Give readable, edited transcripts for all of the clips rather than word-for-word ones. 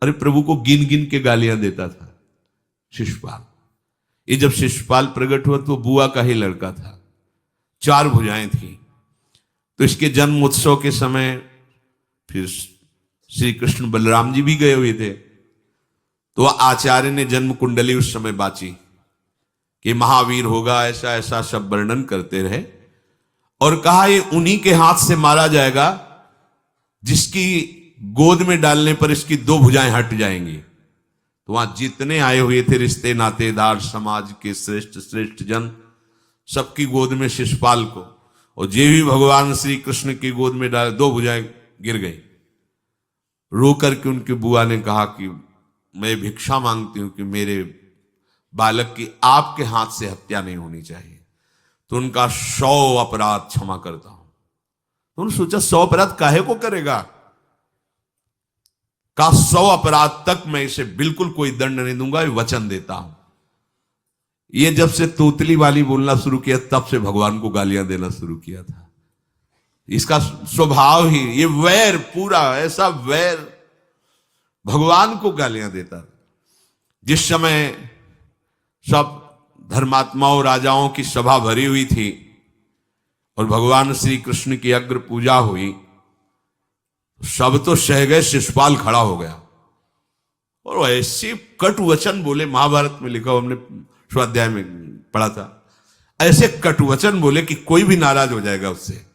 अरे प्रभु को गिन गिन के गालियां देता था शिशुपाल। ये जब शिशुपाल प्रकट हुआ तो बुआ का ही लड़का था, 4 भुजाएं थी। तो इसके जन्म उत्सव के समय फिर श्री कृष्ण बलराम जी भी गए हुए थे। तो आचार्य ने जन्म कुंडली उस समय बाची कि महावीर होगा, ऐसा ऐसा सब वर्णन करते रहे और कहा ये उन्हीं के हाथ से मारा जाएगा जिसकी गोद में डालने पर इसकी 2 भुजाएं हट जाएंगी। तो वहां जितने आए हुए थे रिश्ते नातेदार, समाज के श्रेष्ठ श्रेष्ठ जन, सबकी गोद में शिशुपाल को, और जे भी भगवान श्री कृष्ण की गोद में डाले 2 भुजाएं गिर गई। रो करके उनकी बुआ ने कहा कि मैं भिक्षा मांगती हूं कि मेरे बालक की आपके हाथ से हत्या नहीं होनी चाहिए, तो उनका 100 अपराध क्षमा करता हूं। तो उन्होंने सोचा 100 अपराध काहे को करेगा, का 100 अपराध तक मैं इसे बिल्कुल कोई दंड नहीं दूंगा, ये वचन देता हूं। ये जब से तोतली वाली बोलना शुरू किया तब से भगवान को गालियां देना शुरू किया था। इसका स्वभाव ही ये वैर, पूरा ऐसा वैर, भगवान को गालियां देता। जिस समय सब धर्मात्माओं राजाओं की सभा भरी हुई थी और भगवान श्री कृष्ण की अग्र पूजा हुई, सब तो सह गए, शिशुपाल खड़ा हो गया और ऐसे कटु वचन बोले। महाभारत में लिखा, हमने स्वाध्याय में पढ़ा था, ऐसे कटु वचन बोले कि कोई भी नाराज हो जाएगा उससे।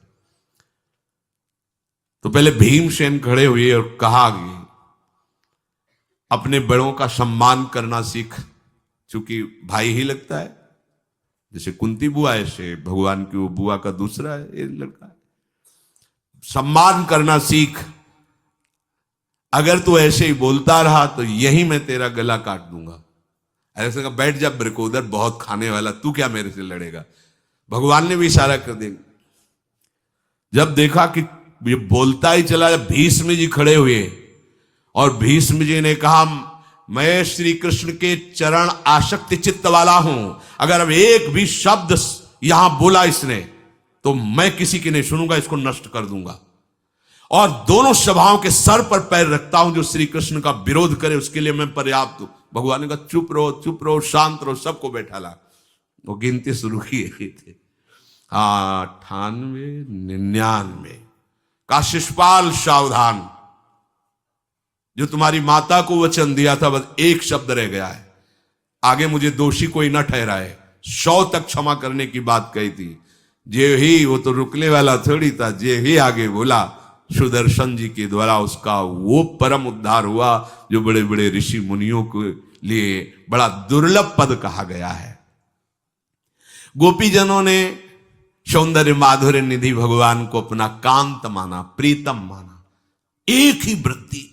तो पहले भीमसेन खड़े हुए और कहा कि अपने बड़ों का सम्मान करना सीख, क्योंकि भाई ही लगता है। जैसे कुंती बुआ, ऐसे भगवान की वो बुआ का दूसरा है, ये लड़का है। सम्मान करना सीख, अगर तू ऐसे ही बोलता रहा तो यही मैं तेरा गला काट दूंगा। ऐसे कहा, बैठ जा ब्रकोदर, बहुत खाने वाला, तू क्या मेरे से लड़ेगा। भगवान ने भी इशारा कर दिया। जब देखा कि ये बोलता ही चला, भीष्म जी खड़े हुए और भीष्म जी ने कहा, मैं श्री कृष्ण के चरण आसक्ति चित्त वाला हूं, अगर अब एक भी शब्द यहां बोला इसने तो मैं किसी की नहीं सुनूंगा, इसको नष्ट कर दूंगा। और दोनों सभाओं के सर पर पैर रखता हूं, जो श्री कृष्ण का विरोध करे उसके लिए मैं पर्याप्त हूं। भगवान ने कहा, चुप रहो चुप रहो, शांत रहो, सबको बैठा ला। वो गिनती शुरू किए थे, 98, 99 का शिशुपाल सावधान, जो तुम्हारी माता को वचन दिया था बस एक शब्द रह गया है, आगे मुझे दोषी कोई न ठहराए। 100 तक क्षमा करने की बात कही थी। जे ही, वो तो रुकने वाला थोड़ी था, जे ही आगे बोला, सुदर्शन जी के द्वारा उसका वो परम उद्धार हुआ जो बड़े बड़े ऋषि मुनियों के लिए बड़ा दुर्लभ पद कहा गया है। गोपीजनों ने सौंदर्य माधुर्य निधि भगवान को अपना कांत माना, प्रीतम माना। एक ही वृत्ति,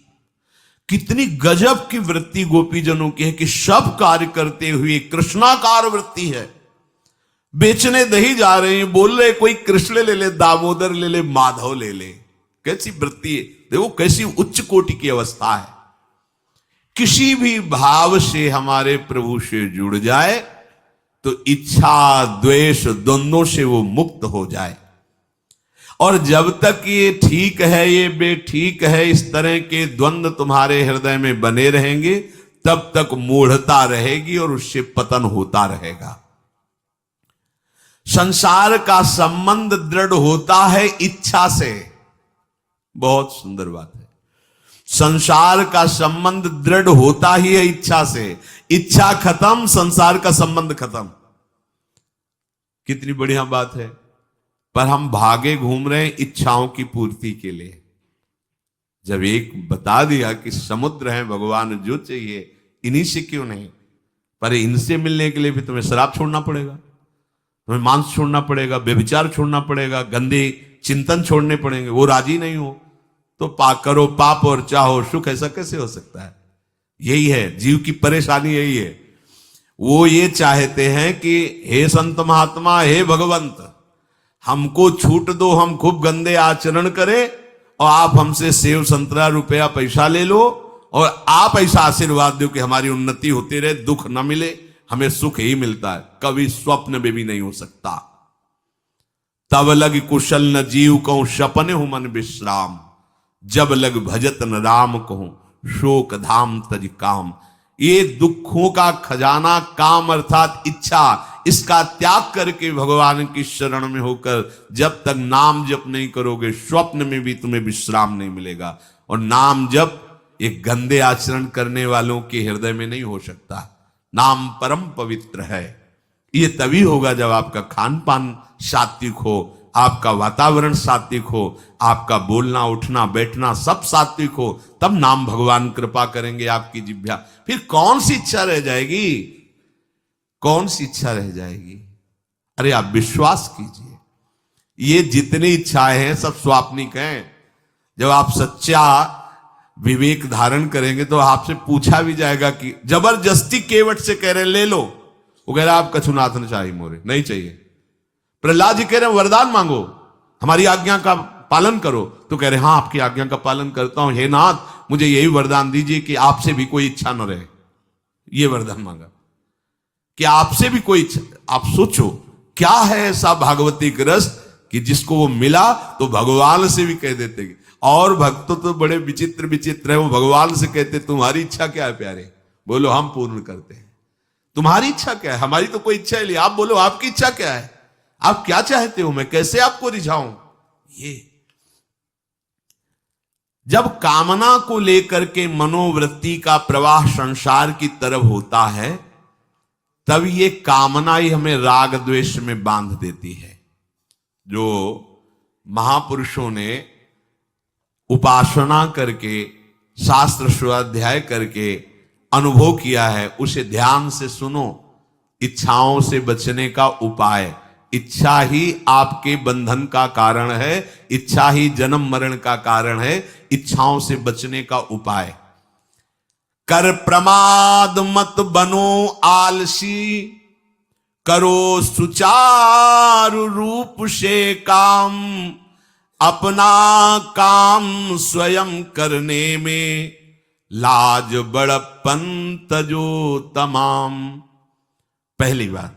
कितनी गजब की वृत्ति गोपीजनों की है कि सब कार्य करते हुए कृष्णाकार वृत्ति है। बेचने दही जा रहे हैं, बोल रहे कोई कृष्ण ले ले, दामोदर ले ले, माधव ले ले। कैसी वृत्ति है, देखो कैसी उच्च कोटि की अवस्था है। किसी भी भाव से हमारे प्रभु से जुड़ जाए तो इच्छा द्वेष दोनों से वो मुक्त हो जाए। और जब तक ये ठीक है ये बेठीक है, इस तरह के द्वंद्व तुम्हारे हृदय में बने रहेंगे, तब तक मूढ़ता रहेगी और उससे पतन होता रहेगा। संसार का संबंध दृढ़ होता है इच्छा से। बहुत सुंदर बात है, संसार का संबंध दृढ़ होता ही है इच्छा से। इच्छा खत्म, संसार का संबंध खत्म। कितनी बढ़िया बात है। पर हम भागे घूम रहे हैं इच्छाओं की पूर्ति के लिए। जब एक बता दिया कि समुद्र है भगवान, जो चाहिए इन्हीं से क्यों नहीं, पर इनसे मिलने के लिए भी तुम्हें शराब छोड़ना पड़ेगा, तुम्हें मांस छोड़ना पड़ेगा, व्यभिचार छोड़ना पड़ेगा, गंदे चिंतन छोड़ने पड़ेंगे। वो राजी नहीं हो तो करो पाप और चाहो सुख। ऐसा कैसे हो सकता है? यही है जीव की परेशानी, यही है। वो ये चाहते हैं कि हे संत महात्मा, हे भगवंत, हमको छूट दो, हम खूब गंदे आचरण करें और आप हमसे सेव संतरा रुपया पैसा ले लो और आप ऐसा आशीर्वाद दो कि हमारी उन्नति होती रहे, दुख न मिले, हमें सुख ही मिलता है। कभी स्वप्न में भी नहीं हो सकता। तब लग कुशल न जीव कहूं, सपने हूं मन विश्राम, जब लग भजत न राम कहूं, शोक धाम तज काम। ये दुखों का खजाना काम अर्थात इच्छा, इसका त्याग करके भगवान की शरण में होकर जब तक नाम जप नहीं करोगे, स्वप्न में भी तुम्हें विश्राम नहीं मिलेगा। और नाम जप एक गंदे आचरण करने वालों के हृदय में नहीं हो सकता। नाम परम पवित्र है। ये तभी होगा जब आपका खान पान सात्विक हो, आपका वातावरण सात्विक हो, आपका बोलना उठना बैठना सब सात्विक हो, तब नाम भगवान कृपा करेंगे आपकी जिह्वा। फिर कौन सी इच्छा रह जाएगी, कौन सी इच्छा रह जाएगी? अरे आप विश्वास कीजिए, ये जितनी इच्छाएं हैं सब स्वाप्निक हैं। जब आप सच्चा विवेक धारण करेंगे तो आपसे पूछा भी जाएगा कि जबरदस्ती केवट से कह रहे ले लो, वो कह रहा आप कछुनाथ न चाहिए मोरे, नहीं चाहिए। प्रहलाद जी कह रहे वरदान मांगो, हमारी आज्ञा का पालन करो, तो कह रहे हाँ आपकी आज्ञा का पालन करता हूं, हे नाथ मुझे यही वरदान दीजिए कि आपसे भी कोई इच्छा न रहे। ये वरदान मांगा कि आपसे भी कोई इच्छा। आप सोचो क्या है ऐसा भागवतिक रस कि जिसको वो मिला तो भगवान से भी कह देते। और भक्त तो बड़े विचित्र विचित्र है, वो भगवान से कहते तुम्हारी इच्छा क्या है प्यारे, बोलो हम पूर्ण करते हैं। तुम्हारी इच्छा क्या है, हमारी तो कोई इच्छा ही नहीं, आप बोलो आपकी इच्छा क्या है, आप क्या चाहते हो, मैं कैसे आपको रिझाऊं। ये जब कामना को लेकर के मनोवृत्ति का प्रवाह संसार की तरफ होता है, तब ये कामना ही हमें राग द्वेष में बांध देती है। जो महापुरुषों ने उपासना करके शास्त्र स्वाध्याय करके अनुभव किया है, उसे ध्यान से सुनो। इच्छाओं से बचने का उपाय, इच्छा ही आपके बंधन का कारण है, इच्छा ही जन्म मरण का कारण है। इच्छाओं से बचने का उपाय, कर प्रमाद मत बनो आलसी, करो सुचारु रूप से काम, अपना काम स्वयं करने में लाज बड़प्पन तजो तमाम। पहली बात,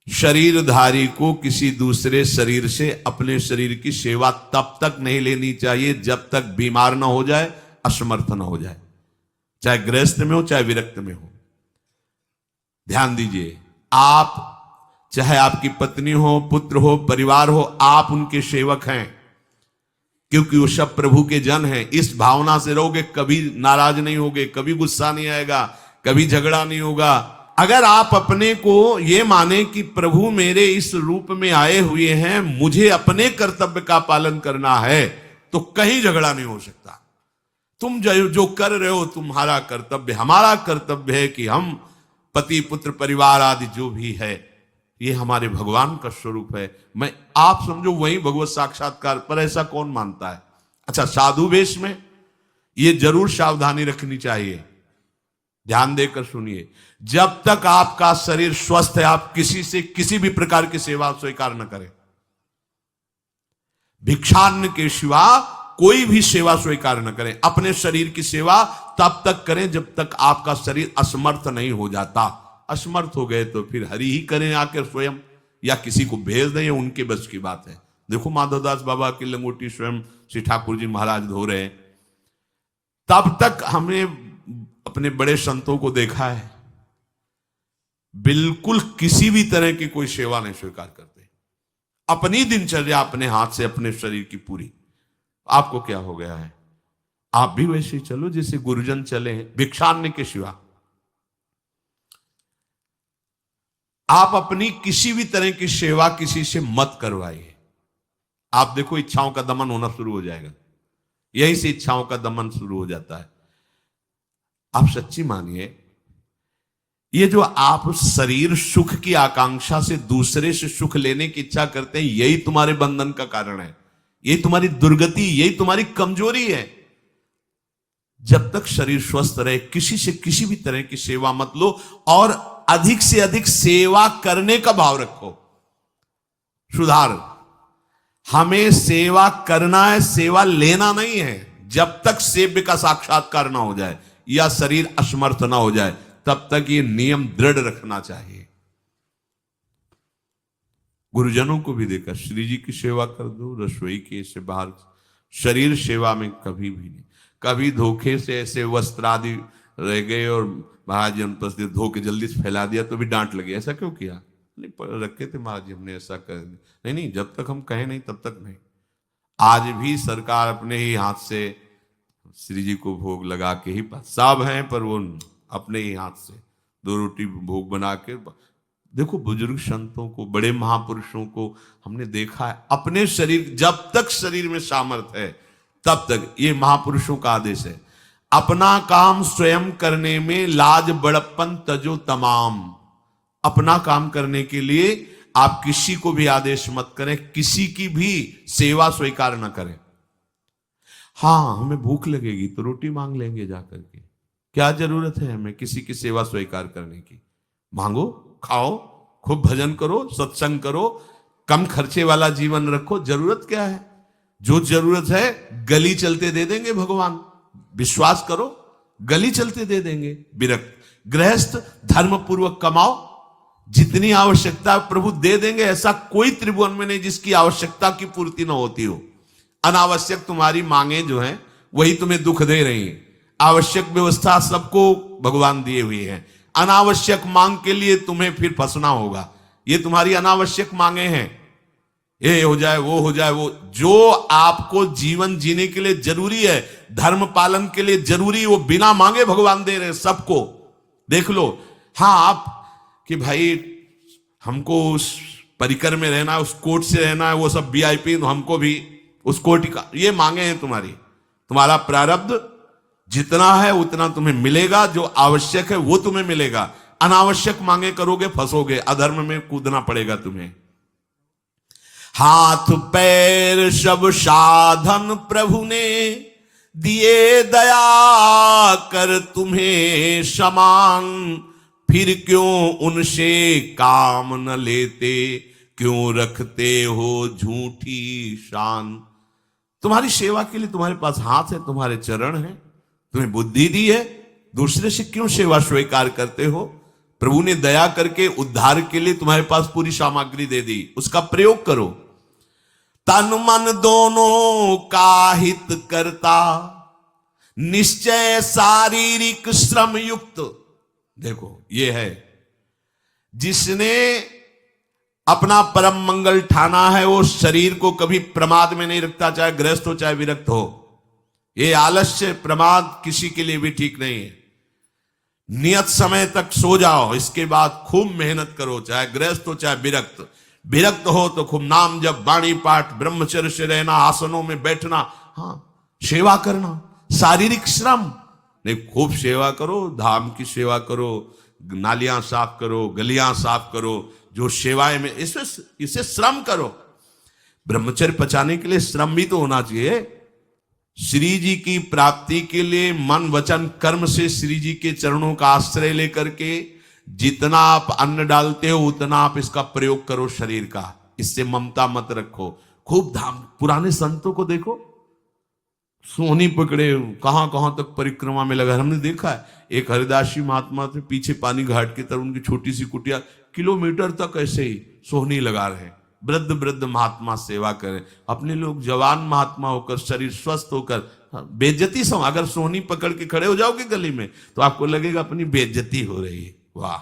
शरीरधारी को किसी दूसरे शरीर से अपने शरीर की सेवा तब तक नहीं लेनी चाहिए जब तक बीमार ना हो जाए, असमर्थ ना हो जाए, चाहे गृहस्थ में हो चाहे विरक्त में हो। ध्यान दीजिए, आप चाहे आपकी पत्नी हो, पुत्र हो, परिवार हो, आप उनके सेवक हैं, क्योंकि वो सब प्रभु के जन हैं। इस भावना से रहोगे, कभी नाराज नहीं होगे, कभी गुस्सा नहीं आएगा, कभी झगड़ा नहीं होगा। अगर आप अपने को ये माने कि प्रभु मेरे इस रूप में आए हुए हैं, मुझे अपने कर्तव्य का पालन करना है, तो कहीं झगड़ा नहीं हो सकता। तुम जो कर रहे हो तुम्हारा कर्तव्य, हमारा कर्तव्य है कि हम पति पुत्र परिवार आदि जो भी है, ये हमारे भगवान का स्वरूप है। मैं आप समझो वही भगवत साक्षात्कार, पर ऐसा कौन मानता है। अच्छा, साधु वेश में ये जरूर सावधानी रखनी चाहिए, ध्यान देकर सुनिए। जब तक आपका शरीर स्वस्थ है, आप किसी से किसी भी प्रकार की सेवा स्वीकार न करें। भिक्षान्न के सिवा कोई भी सेवा स्वीकार न करें। अपने शरीर की सेवा तब तक करें जब तक आपका शरीर असमर्थ नहीं हो जाता। असमर्थ हो गए तो फिर हरि ही करें आकर स्वयं, या किसी को भेज दें, उनके बस की बात है। देखो माधवदास बाबा की लंगोटी स्वयं श्री ठाकुर जी महाराज धो रहे हैं। तब तक हमने अपने बड़े संतों को देखा है, बिल्कुल किसी भी तरह की कोई सेवा नहीं स्वीकार करते। अपनी दिनचर्या अपने हाथ से, अपने शरीर की पूरी। आपको क्या हो गया है, आप भी वैसे ही चलो जैसे गुरुजन चले हैं, भिक्षान्न के सिवा। आप अपनी किसी भी तरह की सेवा किसी से मत करवाइए। आप देखो इच्छाओं का दमन होना शुरू हो जाएगा, यहीं से इच्छाओं का दमन शुरू हो जाता है। आप सच्ची मानिए, ये जो आप शरीर सुख की आकांक्षा से दूसरे से सुख लेने की इच्छा करते हैं, यही तुम्हारे बंधन का कारण है, यही तुम्हारी दुर्गति, यही तुम्हारी कमजोरी है। जब तक शरीर स्वस्थ रहे, किसी से किसी भी तरह की सेवा मत लो, और अधिक से अधिक सेवा करने का भाव रखो। सुधार, हमें सेवा करना है, सेवा लेना नहीं है। जब तक सेव्य का साक्षात्कार ना हो जाए या शरीर असमर्थ ना हो जाए, तब तक ये नियम दृढ़ रखना चाहिए। गुरुजनों को भी देखा, श्री जी की सेवा कर दो, रसोई के से बाहर, शरीर सेवा में कभी भी नहीं। कभी धोखे से ऐसे वस्त्र आदि रह गए और महाराज जी अनुपस्थित धो के जल्दी से फैला दिया तो भी डांट लगी, ऐसा क्यों किया? नहीं रखे थे महाराज जी, हमने ऐसा कर दिया। नहीं, जब तक हम कहें नहीं तब तक नहीं। आज भी सरकार अपने ही हाथ से श्री जी को भोग लगा के ही, सब हैं पर वो अपने ही हाथ से 2 रोटी भोग बना के। देखो बुजुर्ग संतों को, बड़े महापुरुषों को हमने देखा है, अपने शरीर, जब तक शरीर में सामर्थ्य है तब तक, ये महापुरुषों का आदेश है, अपना काम स्वयं करने में लाज बड़प्पन तजो तमाम। अपना काम करने के लिए आप किसी को भी आदेश मत करें, किसी की भी सेवा स्वीकार न करें। हाँ, हमें भूख लगेगी तो रोटी मांग लेंगे जाकर के, क्या जरूरत है हमें किसी की सेवा स्वीकार करने की? मांगो, खाओ, खूब भजन करो, सत्संग करो, कम खर्चे वाला जीवन रखो, जरूरत क्या है? जो जरूरत है गली चलते दे देंगे भगवान, विश्वास करो, गली चलते दे देंगे। विरक्त गृहस्थ धर्म पूर्वक कमाओ, जितनी आवश्यकता प्रभु दे देंगे। ऐसा कोई त्रिभुवन में नहीं जिसकी आवश्यकता की पूर्ति न होती हो। अनावश्यक तुम्हारी मांगे जो हैं वही तुम्हें दुख दे रही हैं। आवश्यक व्यवस्था सबको भगवान दिए हुए हैं, अनावश्यक मांग के लिए तुम्हें फिर फंसना होगा। ये तुम्हारी अनावश्यक मांगे हैं, ये हो जाए, वो हो जाए, वो जो आपको जीवन जीने के लिए जरूरी है, धर्म पालन के लिए जरूरी, वो बिना मांगे भगवान दे रहे हैं सबको। देख लो। हाँ, आप कि भाई हमको उस परिकर में रहना है, उस कोर्ट से रहना है, वो सब VIP, तो हमको भी उस कोर्ट का, ये मांगे हैं तुम्हारी। तुम्हारा प्रारब्ध जितना है उतना तुम्हें मिलेगा, जो आवश्यक है वो तुम्हें मिलेगा। अनावश्यक मांगे करोगे फंसोगे, अधर्म में कूदना पड़ेगा तुम्हें। हाथ पैर सब साधन प्रभु ने दिए, दया कर तुम्हें समान, फिर क्यों उनसे काम न लेते, क्यों रखते हो झूठी शान। तुम्हारी सेवा के लिए तुम्हारे पास हाथ है, तुम्हारे चरण हैं, तुम्हें बुद्धि दी है, दूसरे से क्यों सेवा स्वीकार करते हो? प्रभु ने दया करके उद्धार के लिए तुम्हारे पास पूरी सामग्री दे दी, उसका प्रयोग करो। तन मन दोनों का हित करता, निश्चय शारीरिक श्रम युक्त। देखो ये है, जिसने अपना परम मंगल ठाना है वो शरीर को कभी प्रमाद में नहीं रखता, चाहे गृहस्थ हो चाहे विरक्त हो। ये आलस्य प्रमाद किसी के लिए भी ठीक नहीं है। नियत समय तक सो जाओ, इसके बाद खूब मेहनत करो, चाहे गृहस्थ हो चाहे विरक्त। विरक्त हो तो खूब नाम जप, वाणी पाठ, ब्रह्मचर्य से रहना, आसनों में बैठना, हाँ सेवा करना, शारीरिक श्रम नहीं, खूब सेवा करो, धाम की सेवा करो, नालियां साफ करो, गलियां साफ करो, जो सेवाएं में इसे श्रम करो। ब्रह्मचर्य पचाने के लिए श्रम भी तो होना चाहिए। श्री जी की प्राप्ति के लिए मन वचन कर्म से श्री जी के चरणों का आश्रय लेकर के जितना आप अन्न डालते हो उतना आप इसका प्रयोग करो शरीर का। इससे ममता मत रखो। खूब धाम, पुराने संतों को देखो, सोहनी पकड़े कहां कहां तक परिक्रमा में लगा। हमने देखा है एक हरिदासी महात्मा थे, पीछे पानी घाट की तरफ उनकी छोटी सी कुटिया, किलोमीटर तक ऐसे ही सोहनी लगा रहे। वृद्ध वृद्ध महात्मा सेवा करें। अपने लोग जवान महात्मा होकर, शरीर स्वस्थ होकर बेइज्जती सम, अगर सोहनी पकड़ के खड़े हो जाओगे गली में तो आपको लगेगा अपनी बेइज्जती हो रही है। वाह,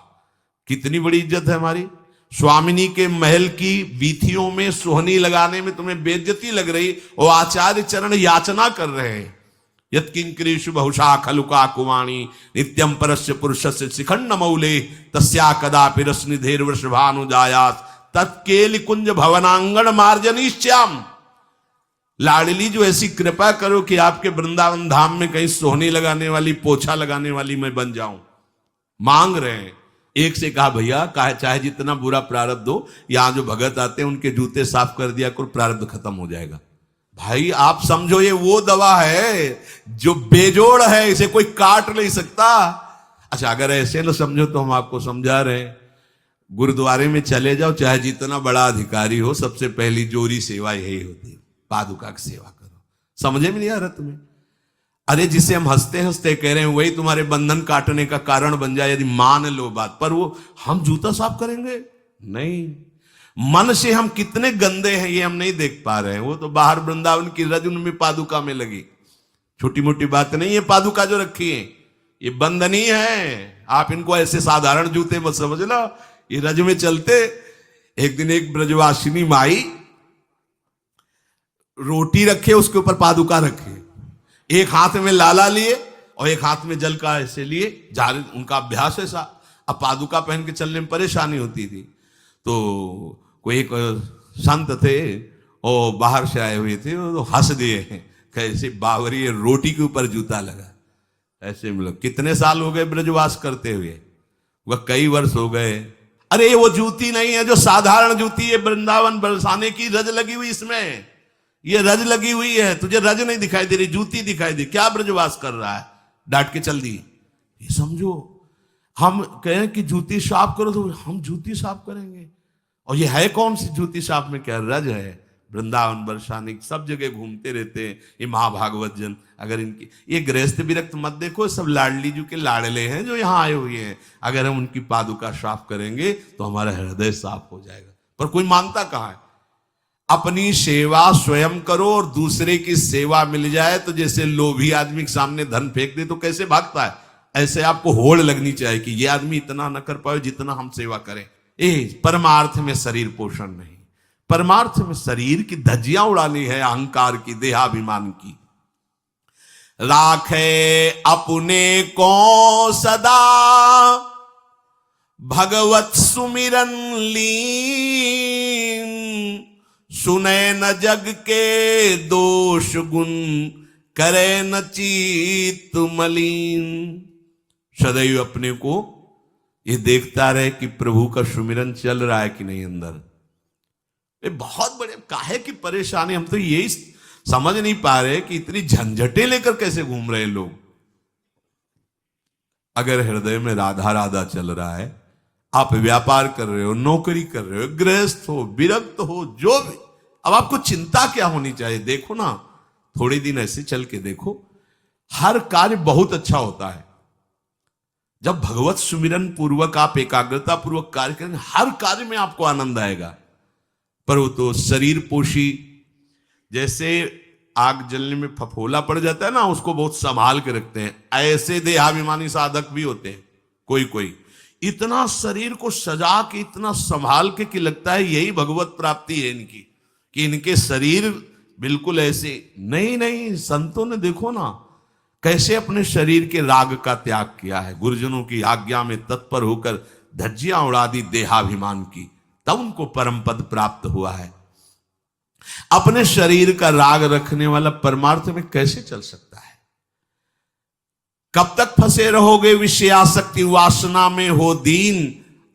कितनी बड़ी इज्जत है हमारी। स्वामिनी के महल की वीथियों में सोहनी लगाने में तुम्हें बेइज्जती लग रही, और आचार्य चरण याचना कर रहे हैं। यत्किंकरीषु बहुशा खलुका कुवाणी नित्यम परस्य पुरुषस्य शिखंड मौले तस्या कदापि रसनिधेर वृषभानुजायास तत्केल कुंज भवनांगण मार्जनीश्याम। लाडली जो ऐसी कृपा करो कि आपके वृंदावन धाम में कहीं सोहनी लगाने वाली, पोछा लगाने वाली मैं बन जाऊं। मांग रहे हैं। एक से कहा भैया चाहे जितना बुरा प्रारब्ध हो, यहां जो भगत आते हैं उनके जूते साफ कर दिया करो, प्रारब्ध खत्म हो जाएगा। भाई आप समझो ये वो दवा है जो बेजोड़ है, इसे कोई काट नहीं सकता। अच्छा अगर ऐसे न समझो तो हम आपको समझा रहे हैं। गुरुद्वारे में चले जाओ, चाहे जितना बड़ा अधिकारी हो, सबसे पहली जोरी सेवा यही होती है, पादुका की सेवा करो। समझे में नहीं आ रहा तुम्हें? अरे जिसे हम हंसते हंसते कह रहे हैं वही तुम्हारे बंधन काटने का कारण बन जाए, यदि मान लो बात। पर वो हम जूता साफ करेंगे नहीं। मन से हम कितने गंदे हैं ये हम नहीं देख पा रहे हैं। वो तो बाहर वृंदावन की रज उनमें पादुका में लगी। छोटी मोटी बात नहीं है। पादुका जो रखी है ये बंधनी है, आप इनको ऐसे साधारण जूते मत समझ लो, ये रज में चलते। एक दिन एक ब्रजवासिनी माई रोटी रखे, उसके ऊपर पादुका रखे, एक हाथ में लाला लिए और एक हाथ में जल का ऐसे लिए, जारे उनका अभ्यास ऐसा। अब पादुका पहन के चलने में परेशानी होती थी, तो कोई एक संत थे और बाहर से आए हुए थे, तो हंस दिए कैसे बावरी रोटी के ऊपर जूता लगा। ऐसे मतलब कितने साल हो गए ब्रजवास करते हुए? वह कई वर्ष हो गए। अरे वो जूती नहीं है जो साधारण जूती है, वृंदावन बरसाने की रज लगी हुई, इसमें ये रज लगी हुई है। तुझे रज नहीं दिखाई दे रही, जूती दिखाई दे, क्या ब्रजवास कर रहा है? डांट के चल दी। ये समझो, हम कहें कि जूती साफ करो तो हम जूती साफ करेंगे, और ये है कौन सी जूती साफ में? क्या रज है? वृंदावन बरसाने सब जगह घूमते रहते हैं ये महाभागवत जन। अगर इनकी ये गृहस्थ विरक्त मत देखो, सब लाडली जी के लाडले हैं जो यहाँ आए हुए हैं। अगर हम उनकी पादुका साफ करेंगे तो हमारा हृदय साफ हो जाएगा। पर कोई मानता कहाँ है? अपनी सेवा स्वयं करो और दूसरे की सेवा मिल जाए तो जैसे लोभी आदमी के सामने धन फेंक दे तो कैसे भागता है, ऐसे आपको होड़ लगनी चाहिए कि ये आदमी इतना न कर पाए जितना हम सेवा करें। परमार्थ में शरीर पोषण नहीं, परमार्थ में शरीर की धज्जियां उड़ानी है, अहंकार की, देहाभिमान की। राखे अपने को सदा भगवत सुमिरन लीन, सुने न जग के दोष गुण, करे न चित्त मलिन। सदैव अपने को ये देखता रहे कि प्रभु का सुमिरन चल रहा है कि नहीं अंदर। ये बहुत बड़े काहे की परेशानी, हम तो यही समझ नहीं पा रहे कि इतनी झंझटें लेकर कैसे घूम रहे लोग। अगर हृदय में राधा राधा चल रहा है, आप व्यापार कर रहे हो, नौकरी कर रहे हो, गृहस्थ हो, विरक्त हो, जो भी, अब आपको चिंता क्या होनी चाहिए? देखो ना, थोड़े दिन ऐसे चल के देखो, हर कार्य बहुत अच्छा होता है जब भगवत सुमिरन पूर्वक आप एकाग्रता पूर्वक कार्य करेंगे। हर कार्य में आपको आनंद आएगा। पर वो तो शरीर पोषी, जैसे आग जलने में फफोला पड़ जाता है ना, उसको बहुत संभाल के रखते हैं, ऐसे देहाभिमानी साधक भी होते हैं। कोई कोई इतना शरीर को सजा के, इतना संभाल के कि लगता है यही भगवत प्राप्ति है इनकी, कि इनके शरीर बिल्कुल ऐसे नहीं। नहीं, संतों ने देखो ना कैसे अपने शरीर के राग का त्याग किया है, गुरुजनों की आज्ञा में तत्पर होकर धज्जियां उड़ा दी देहाभिमान की, तब उनको परम पद प्राप्त हुआ है। अपने शरीर का राग रखने वाला परमार्थ में कैसे चल सकता है? कब तक फंसे रहोगे विषयासक्ति वासना में हो दीन?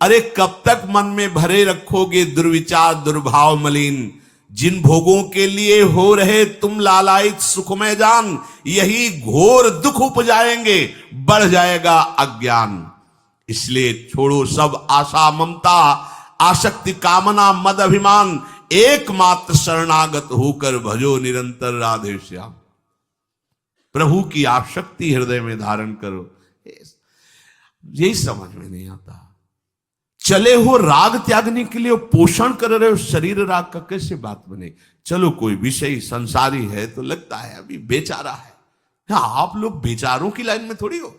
अरे कब तक मन में भरे रखोगे दुर्विचार दुर्भाव मलिन? जिन भोगों के लिए हो रहे तुम लालायित सुखमय जान, यही घोर दुख उपजाएंगे, बढ़ जाएगा अज्ञान। इसलिए छोड़ो सब आशा ममता, आसक्ति कामना मद अभिमान, एकमात्र शरणागत होकर भजो निरंतर राधे श्याम। प्रभु की आसक्ति हृदय में धारण करो। यही समझ में नहीं आता। चले हो राग त्यागने के लिए, पोषण कर रहे हो शरीर राग का, कैसे बात बने? चलो कोई विषय संसारी है तो लगता है अभी बेचारा है। आप लोग बेचारों की लाइन में थोड़ी हो,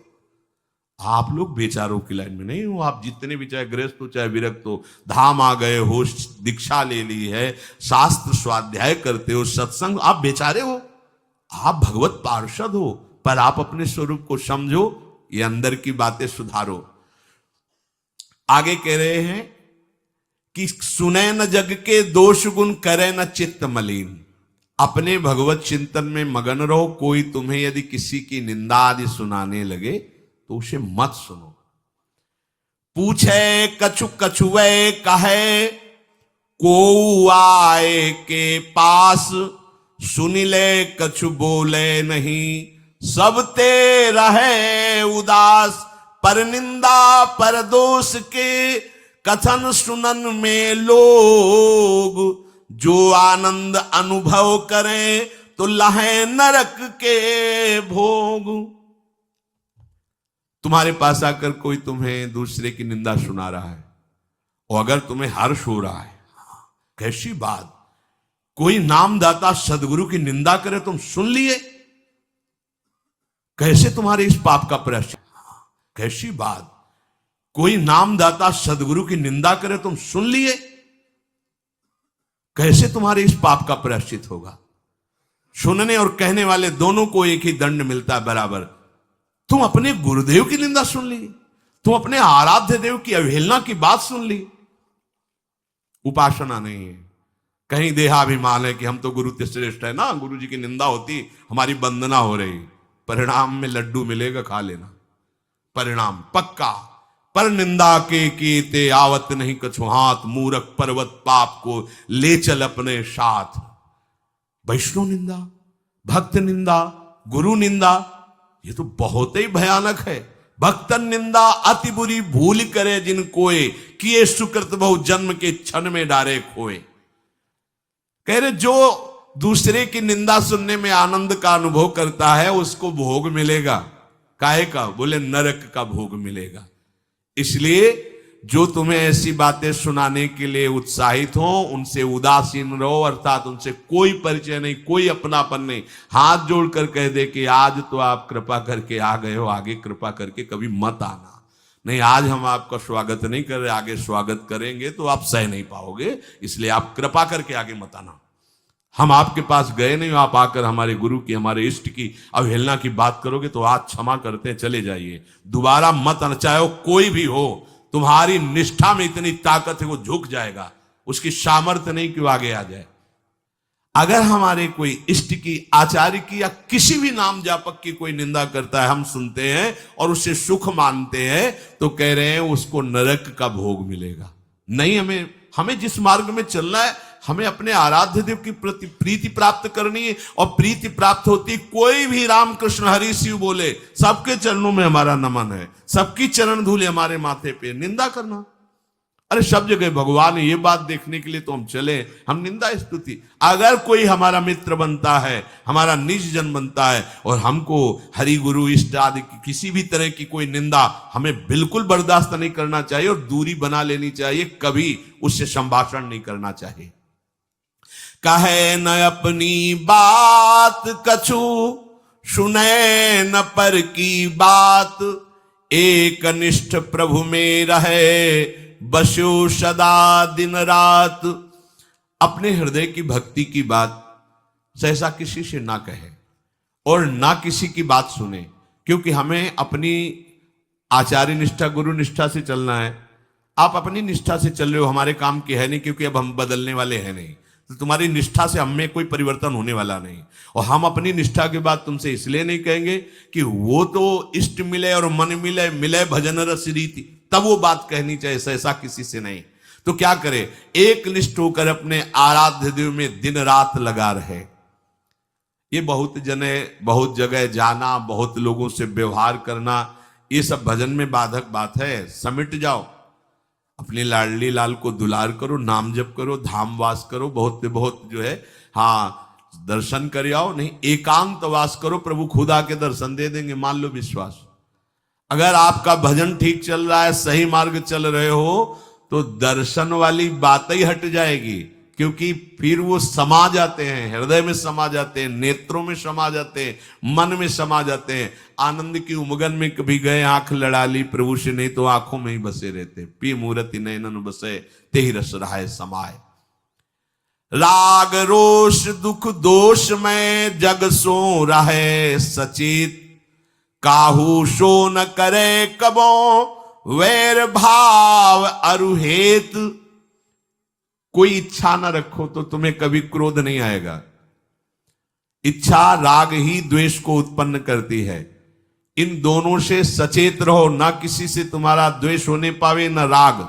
आप लोग बेचारों की लाइन में नहीं हो। आप जितने भी, चाहे गृहस्थ हो चाहे विरक्त हो, धाम आ गए हो, दीक्षा ले ली है, शास्त्र स्वाध्याय करते हो, सत्संग, आप बेचारे हो, आप भगवत पार्षद हो। पर आप अपने स्वरूप को समझो, ये अंदर की बातें सुधारो। आगे कह रहे हैं कि सुने न जग के दोष गुण, करे न चित्त मलिन। अपने भगवत चिंतन में मगन रहो। कोई तुम्हें यदि किसी की निंदा आदि सुनाने लगे तो उसे मत सुनो। पूछे कछु कछुए कहे, को आए के पास, सुन ले कछु बोले नहीं, सब ते रहे उदास। पर निंदा पर दोष के, कथन सुनन में लोग, जो आनंद अनुभव करें तो लहे नरक के भोग। तुम्हारे पास आकर कोई तुम्हें दूसरे की निंदा सुना रहा है, और अगर तुम्हें हर्ष हो रहा है, कैसी बात, कोई नामदाता सदगुरु की निंदा करे, तुम सुन लिए, कैसे तुम्हारे इस पाप का प्रायश्चित? कैसी बात, कोई नामदाता सदगुरु की निंदा करे तुम सुन लिए, कैसे तुम्हारे इस पाप का प्रायश्चित होगा? सुनने और कहने वाले दोनों को एक ही दंड मिलता है बराबर। तुम अपने गुरुदेव की निंदा सुन ली, तुम अपने आराध्य देव की अवहेलना की बात सुन ली। उपासना नहीं है, कहीं देहाभिमान है कि हम तो गुरु से श्रेष्ठ है ना, गुरु जी की निंदा होती हमारी वंदना हो रही। परिणाम में लड्डू मिलेगा, खा लेना, परिणाम पक्का। पर निंदा के कीते आवत नहीं कछु हाथ, मूरख पर्वत पाप को ले चल अपने साथ। वैष्णव निंदा, भक्त निंदा, गुरु निंदा, ये तो बहुत ही भयानक है। भक्तन निंदा अति बुरी भूल करे जिन कोय, किए सुकृत बहु जन्म के क्षण में डारे खोए। कह रहे जो दूसरे की निंदा सुनने में आनंद का अनुभव करता है उसको भोग मिलेगा। काहे का? बोले नरक का भोग मिलेगा। इसलिए जो तुम्हें ऐसी बातें सुनाने के लिए उत्साहित हो उनसे उदासीन रहो, अर्थात उनसे कोई परिचय नहीं, कोई अपनापन नहीं। हाथ जोड़कर कह दे कि आज तो आप कृपा करके आ गए हो, आगे कृपा करके कभी मत आना। नहीं, आज हम आपका स्वागत नहीं कर रहे, आगे स्वागत करेंगे तो आप सह नहीं पाओगे, इसलिए आप कृपा करके आगे मत आना। हम आपके पास गए नहीं, आप आकर हमारे गुरु की, हमारे इष्ट की अवहेलना की बात करोगे तो आज क्षमा करते हैं, चले जाइए, दोबारा मत आना। चाहे वो कोई भी हो, तुम्हारी निष्ठा में इतनी ताकत है वो झुक जाएगा, उसकी सामर्थ्य नहीं कि वो आगे आ जाए। अगर हमारे कोई इष्ट की, आचार्य की या किसी भी नाम जापक की कोई निंदा करता है, हम सुनते हैं और उसे सुख मानते हैं, तो कह रहे हैं उसको नरक का भोग मिलेगा। नहीं, हमें जिस मार्ग में चलना है, हमें अपने आराध्य देव की प्रति प्रीति प्राप्त करनी है, और प्रीति प्राप्त होती कोई भी राम कृष्ण हरि शिव बोले, सबके चरणों में हमारा नमन है, सबकी चरण धूले हमारे माथे पे। निंदा करना, अरे सब जगह भगवान ये बात देखने के लिए तो हम चले, हम निंदा स्तुति। अगर कोई हमारा मित्र बनता है, हमारा निज जन बनता है, और हमको हरि गुरु इष्ट आदि की किसी भी तरह की कोई निंदा हमें बिल्कुल बर्दाश्त नहीं करना चाहिए और दूरी बना लेनी चाहिए, कभी उससे संभाषण नहीं करना चाहिए। कहे न अपनी बात कछु, सुने न पर की बात, एक निष्ठ प्रभु में रहे, बसो सदा दिन रात। अपने हृदय की भक्ति की बात सहसा किसी से ना कहे और ना किसी की बात सुने, क्योंकि हमें अपनी आचार्य निष्ठा, गुरु निष्ठा से चलना है। आप अपनी निष्ठा से चल रहे हो, हमारे काम की है नहीं, क्योंकि अब हम बदलने वाले हैं नहीं, तो तुम्हारी निष्ठा से हमें कोई परिवर्तन होने वाला नहीं। और हम अपनी निष्ठा के बाद तुमसे इसलिए नहीं कहेंगे कि वो तो इष्ट मिले और मन मिले, मिले भजन रस रीति, तब वो बात कहनी चाहिए, ऐसा किसी से नहीं। तो क्या करे, एक निष्ठ होकर अपने आराध्य देव में दिन रात लगा रहे। ये बहुत जगह जाना, बहुत लोगों से व्यवहार करना, ये सब भजन में बाधक बात है। समिट जाओ, अपने लाडली लाल को दुलार करो, नाम जप करो, धाम वास करो, बहुत जो है, हाँ, दर्शन कर आओ। नहीं, एकांत वास करो, प्रभु खुद आके दर्शन दे देंगे, मान लो विश्वास। अगर आपका भजन ठीक चल रहा है, सही मार्ग चल रहे हो, तो दर्शन वाली बात ही हट जाएगी, क्योंकि फिर वो समा जाते हैं, हृदय में समा जाते हैं, नेत्रों में समा जाते हैं, मन में समा जाते हैं। आनंद की उमगन में कभी गए, आंख लड़ा ली प्रभु से, नहीं तो आंखों में ही बसे रहते। पी मूर्ति नयनन बसे, तेहि रस रहाय समाए। राग रोष दुख दोष में जग सो रहे सचेत, काहू सो न करे कबो वैर भाव अरुहेत। कोई इच्छा न रखो तो तुम्हें कभी क्रोध नहीं आएगा। इच्छा राग ही द्वेष को उत्पन्न करती है। इन दोनों से सचेत रहो, ना किसी से तुम्हारा द्वेष होने पावे न राग।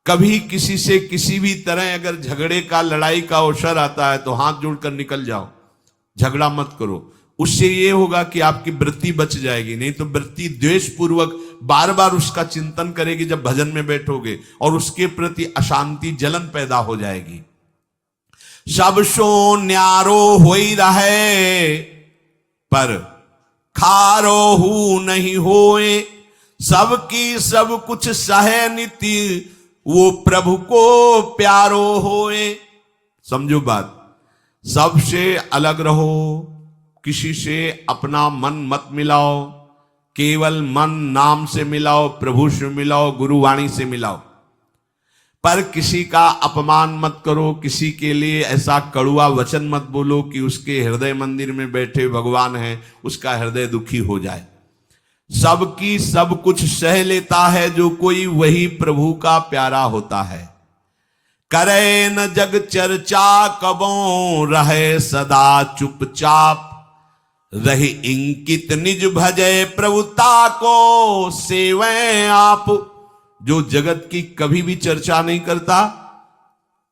कभी किसी से किसी भी तरह अगर झगड़े का, लड़ाई का अवसर आता है तो हाथ जोड़कर निकल जाओ, झगड़ा मत करो। उससे ये होगा कि आपकी वृत्ति बच जाएगी, नहीं तो वृत्ति द्वेष पूर्वक बार बार उसका चिंतन करेगी जब भजन में बैठोगे, और उसके प्रति अशांति, जलन पैदा हो जाएगी। सब सो न्यारो होई रहे, पर खारो हु नहीं होए, सबकी सब कुछ सहे नीति, वो प्रभु को प्यारो होए। समझो बात, सबसे अलग रहो, किसी से अपना मन मत मिलाओ, केवल मन नाम से मिलाओ, प्रभु से मिलाओ, गुरुवाणी से मिलाओ। पर किसी का अपमान मत करो, किसी के लिए ऐसा कड़ुआ वचन मत बोलो कि उसके हृदय मंदिर में बैठे भगवान हैं, उसका हृदय दुखी हो जाए। सबकी सब कुछ सह लेता है जो कोई, वही प्रभु का प्यारा होता है। करे न जग चर्चा कबों, रहे सदा चुपचाप, रही इंकित निज भजे प्रभुता को सेवे आप। जो जगत की कभी भी चर्चा नहीं करता,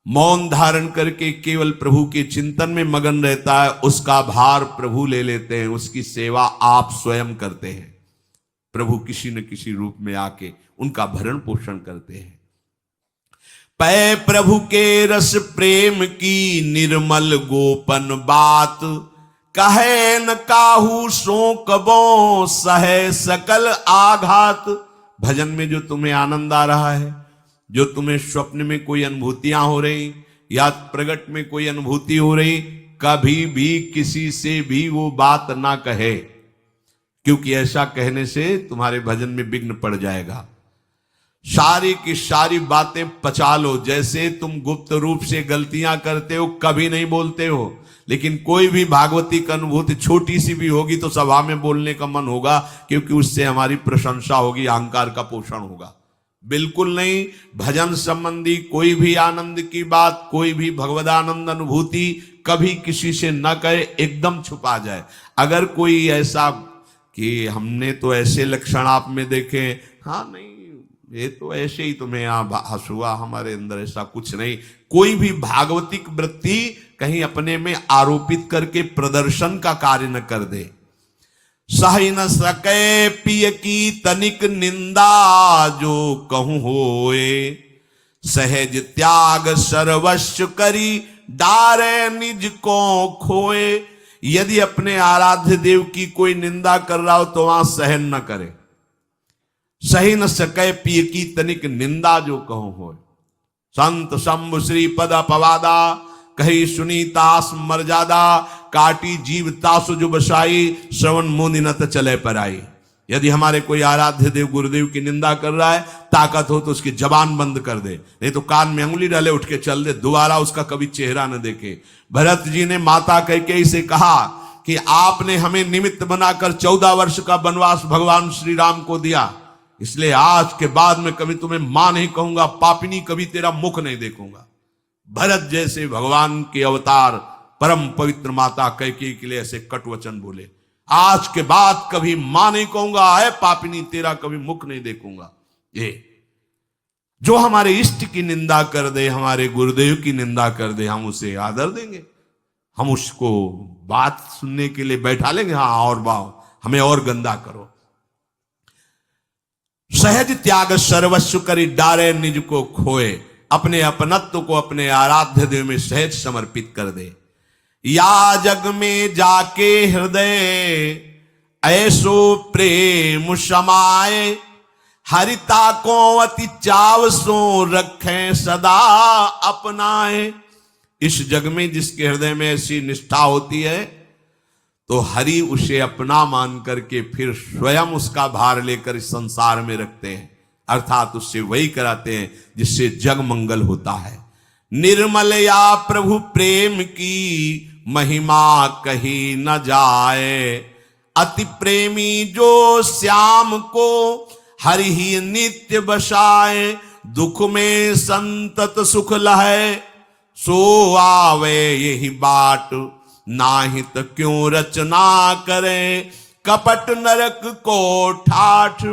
मौन धारण करके केवल प्रभु के चिंतन में मगन रहता है, उसका भार प्रभु ले लेते हैं, उसकी सेवा आप स्वयं करते हैं। प्रभु किसी न किसी रूप में आके उनका भरण पोषण करते हैं। पै प्रभु के रस प्रेम की निर्मल गोपन बात, कहे न काहू सो कबो सहे सकल आघात। भजन में जो तुम्हें आनंद आ रहा है, जो तुम्हें स्वप्न में कोई अनुभूतियां हो रही या प्रगट में कोई अनुभूति हो रही, कभी भी किसी से भी वो बात ना कहे, क्योंकि ऐसा कहने से तुम्हारे भजन में विघ्न पड़ जाएगा। सारी की सारी बातें पचा लो। जैसे तुम गुप्त रूप से गलतियां करते हो, कभी नहीं बोलते हो, लेकिन कोई भी भागवती का अनुभूति छोटी सी भी होगी तो सभा में बोलने का मन होगा, क्योंकि उससे हमारी प्रशंसा होगी, अहंकार का पोषण होगा। बिल्कुल नहीं। भजन संबंधी कोई भी आनंद की बात, कोई भी भगवदानंद अनुभूति कभी किसी से न कहे, एकदम छुपा जाए। अगर कोई ऐसा कि हमने तो ऐसे लक्षण आप में देखे, हाँ नहीं ये तो ऐसे ही तुम्हें यहाँ हंसुआ, हमारे अंदर ऐसा कुछ नहीं। कोई भी भागवतिक वृत्ति कहीं अपने में आरोपित करके प्रदर्शन का कार्य न कर दे। सह न सके पिय की तनिक निंदा, जो कहूं होए सहज त्याग सर्वस्व करी, डारे निज को खोए। यदि अपने आराध्य देव की कोई निंदा कर रहा हो तो वहां सहन न करे। सही न सके पिय की तनिक निंदा, जो कहूं हो। संत शंभु श्री पद अपवादा, कही सुनीतास मर्यादा, काटी जीव तासु जो बसाई, श्रवण मुनि न त चले पर आई। यदि हमारे कोई आराध्य देव गुरुदेव की निंदा कर रहा है, ताकत हो तो उसकी जबान बंद कर दे, नहीं तो कान में अंगुली डाले उठ के चल दे, दोबारा उसका कभी चेहरा न देखे। भरत जी ने माता कैकेयी से कहा कि आपने हमें निमित्त बनाकर 14 वर्ष का वनवास भगवान श्री राम को दिया, इसलिए आज के बाद में कभी तुम्हें मां नहीं कहूंगा, पापिनी कभी तेरा मुख नहीं देखूंगा। भरत जैसे भगवान के अवतार परम पवित्र माता कैकेयी के लिए ऐसे कट वचन बोले, आज के बाद कभी मां नहीं कहूंगा, है पापिनी तेरा कभी मुख नहीं देखूंगा। ये जो हमारे इष्ट की निंदा कर दे, हमारे गुरुदेव की निंदा कर दे, हम उसे आदर देंगे, हम उसको बात सुनने के लिए बैठा लेंगे। हाँ और बाओ, हमें और गंदा करो। सहज त्याग सर्वस्व करी, डारे निज को खोए। अपने अपनत्व को अपने आराध्य देव में सहज समर्पित कर दे। या जग में जाके हृदय ऐसो प्रेम समाए, हरिता को अति चाव सो रखें सदा अपनाए। इस जग में जिसके हृदय में ऐसी निष्ठा होती है, तो हरि उसे अपना मान करके फिर स्वयं उसका भार लेकर इस संसार में रखते हैं, अर्थात उससे वही कराते हैं जिससे जग मंगल होता है। निर्मल या प्रभु प्रेम की महिमा कही न जाए, अति प्रेमी जो श्याम को हरि ही नित्य बसाए। दुख में संतत सुख लहे, सो आवे यही बाट, नाहित क्यों रचना करे, कपट नरक को ठाठ।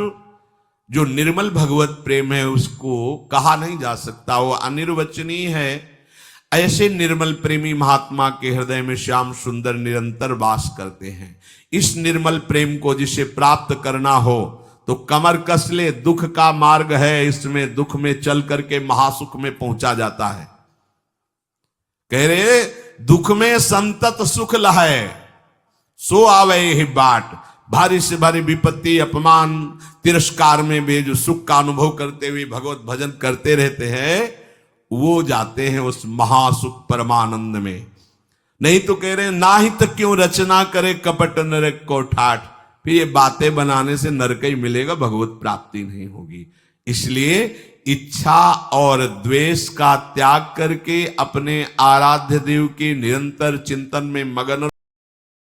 जो निर्मल भगवत प्रेम है उसको कहा नहीं जा सकता, वो अनिर्वचनीय है। ऐसे निर्मल प्रेमी महात्मा के हृदय में श्याम सुंदर निरंतर वास करते हैं। इस निर्मल प्रेम को जिसे प्राप्त करना हो तो कमर कस ले, दुख का मार्ग है, इसमें दुख में चल करके महासुख में पहुंचा जाता है। कह रहे दुख में संतत सुख लहे, सो आवे ही बाट। भारी से भारी विपत्ति, अपमान, तिरस्कार में वे जो सुख का अनुभव करते हुए भगवत भजन करते रहते हैं, वो जाते हैं उस महासुख परमानंद में। नहीं तो कह रहे ना ही तक क्यों रचना करे कपट नरक को ठाठ, फिर ये बातें बनाने से नरक ही मिलेगा, भगवत प्राप्ति नहीं होगी। इसलिए इच्छा और द्वेष का त्याग करके अपने आराध्य देव के निरंतर चिंतन में मगन